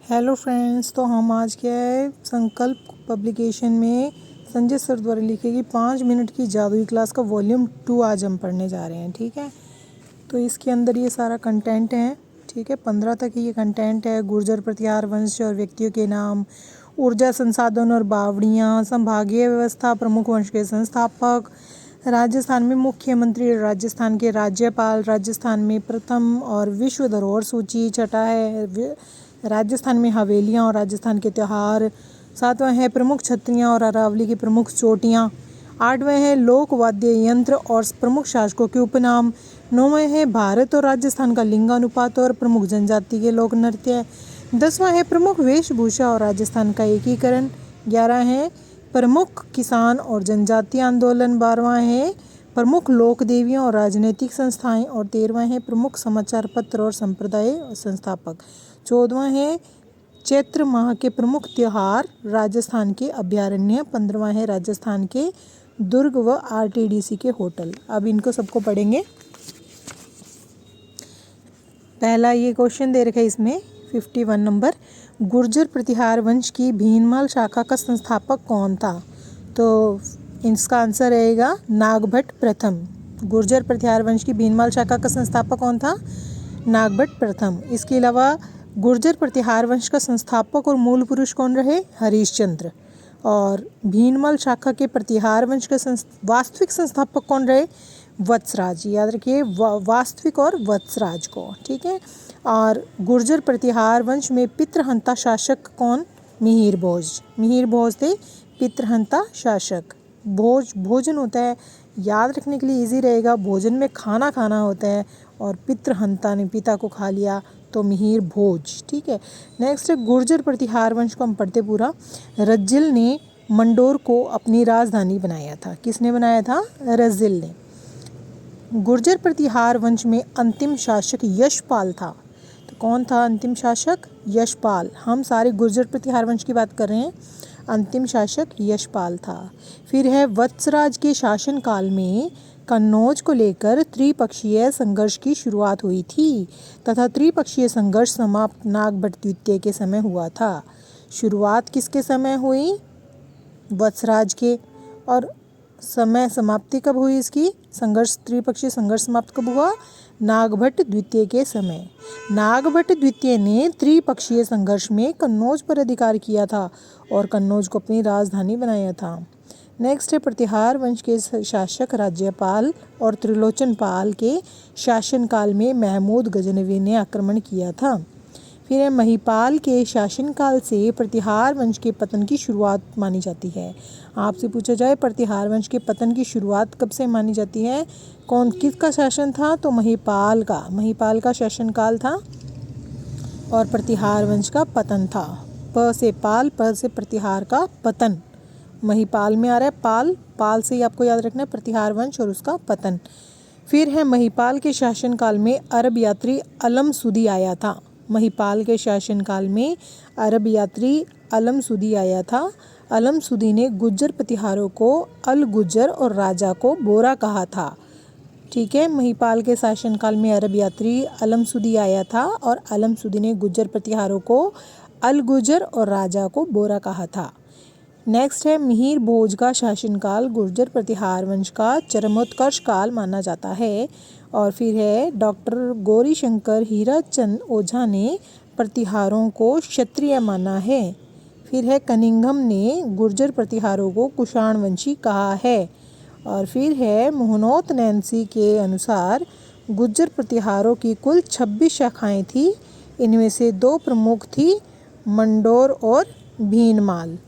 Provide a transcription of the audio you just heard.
Hello friends, तो हम आज क्या है संकल्प पब्लिकेशन में संजय सर द्वारा लिखी गई 5 मिनट की जादुई क्लास का वॉल्यूम 2 आज हम पढ़ने जा रहे हैं। ठीक है, तो इसके अंदर ये सारा कंटेंट है। ठीक है, 15 तक ये कंटेंट है। गुर्जर प्रतिहार वंश और व्यक्तियों के नाम, ऊर्जा संसाधन और बावड़ियाँ, संभागीय व्यवस्था, प्रमुख वंश के संस्थापक, राजस्थान में मुख्यमंत्री, राजस्थान के राज्यपाल, राजस्थान में प्रथम और विश्व धरोहर सूची। छठा है राजस्थान में हवेलियाँ और राजस्थान के त्यौहार। सातवां है प्रमुख छत्रियाँ और अरावली की प्रमुख चोटियाँ। आठवें है लोक वाद्य यंत्र और प्रमुख शासकों के उपनाम। नौवें है भारत और राजस्थान का लिंगानुपात और प्रमुख जनजाति के लोक नृत्य। 10वां है प्रमुख वेशभूषा और राजस्थान का एकीकरण। 11 है प्रमुख किसान और जनजातीय आंदोलन। 12वां है प्रमुख लोक देवियाँ और राजनीतिक संस्थाएं। और 13वां है प्रमुख समाचार पत्र और संप्रदाय और संस्थापक। 14वां है चैत्र माह के प्रमुख त्योहार, राजस्थान के अभयारण्य। 15वां है राजस्थान के दुर्ग व आरटीडीसी के होटल। अब इनको सबको पढ़ेंगे। पहला ये क्वेश्चन दे रखा है इसमें 51 नंबर, गुर्जर प्रतिहार वंश की भीनमाल शाखा का संस्थापक कौन था? तो इसका आंसर रहेगा नागभट्ट प्रथम। गुर्जर प्रतिहार वंश की भीनमाल शाखा का संस्थापक कौन था? नागभट्ट प्रथम। इसके अलावा गुर्जर प्रतिहार वंश का संस्थापक और मूल पुरुष कौन रहे? हरिश्चंद्र। और भीनमाल शाखा के प्रतिहार वंश का वास्तविक संस्थापक कौन रहे? वत्सराज। याद रखिए वास्तविक और वत्सराज को। ठीक है, और गुर्जर प्रतिहार वंश में पितृहंता शासक कौन? मिहिर भोज। मिहिर भोज थे पितृहंता शासक। भोजन होता है, याद रखने के लिए इजी रहेगा, भोजन में खाना खाना होता है और पितृहंता ने पिता को खा लिया तो मिहिर भोज। ठीक है, नेक्स्ट है गुर्जर प्रतिहार वंश को हम पढ़ते पूरा। रज्जिल ने मंडोर को अपनी राजधानी बनाया था। किसने बनाया था? रज्जिल ने। गुर्जर प्रतिहार वंश में अंतिम शासक यशपाल था। तो कौन था अंतिम शासक? यशपाल। हम सारे गुर्जर प्रतिहार वंश की बात कर रहे हैं। अंतिम शासक यशपाल था। फिर है वत्सराज के शासनकाल में कन्नौज को लेकर त्रिपक्षीय संघर्ष की शुरुआत हुई थी तथा त्रिपक्षीय संघर्ष समाप्त नागभट्ट द्वितीय के समय हुआ था। शुरुआत किसके समय हुई? वत्सराज के। और समय समाप्ति कब हुई इसकी? संघर्ष, त्रिपक्षीय संघर्ष समाप्त कब हुआ? नागभट्ट द्वितीय के समय। नागभट्ट द्वितीय ने त्रिपक्षीय संघर्ष में कन्नौज पर अधिकार किया था और कन्नौज को अपनी राजधानी बनाया था। नेक्स्ट है प्रतिहार वंश के शासक राज्यपाल और त्रिलोचन पाल के शासनकाल में महमूद गजनवी ने आक्रमण किया था। फिर है महिपाल के शासनकाल से प्रतिहार वंश के पतन की शुरुआत मानी जाती है। आपसे पूछा जाए प्रतिहार वंश के पतन की शुरुआत कब से मानी जाती है? कौन किसका शासन था? तो महिपाल का। महिपाल का शासनकाल था और प्रतिहार वंश का पतन था। प से पाल, प से प्रतिहार का पतन। महिपाल में आ रहा है पाल, पाल से ही आपको याद रखना है प्रतिहार वंश और उसका पतन। फिर है महिपाल के शासनकाल में अरब यात्री अलमसुदी आया था। महिपाल के शासनकाल में अरब यात्री अलमसुदी आया था। अलमसुदी ने गुज्जर प्रतिहारों को अल गुज्जर और राजा को बोरा कहा था। ठीक है, महिपाल के शासनकाल में अरब यात्री अलमसुदी आया था और अलमसुदी ने गुज्जर प्रतिहारों को अल गुज्जर और राजा को बोरा कहा था। नेक्स्ट है मिहिर भोज का शासनकाल गुर्जर प्रतिहार वंश का चरमोत्कर्ष काल माना जाता है। और फिर है डॉक्टर गौरीशंकर हीराचंद ओझा ने प्रतिहारों को क्षत्रिय माना है। फिर है कनिंघम ने गुर्जर प्रतिहारों को कुषाण वंशी कहा है। और फिर है मोहनोत नैन्सी के अनुसार गुर्जर प्रतिहारों की कुल 26 शाखाएं थी। इनमें से 2 प्रमुख थी मंडोर और भीनमाल।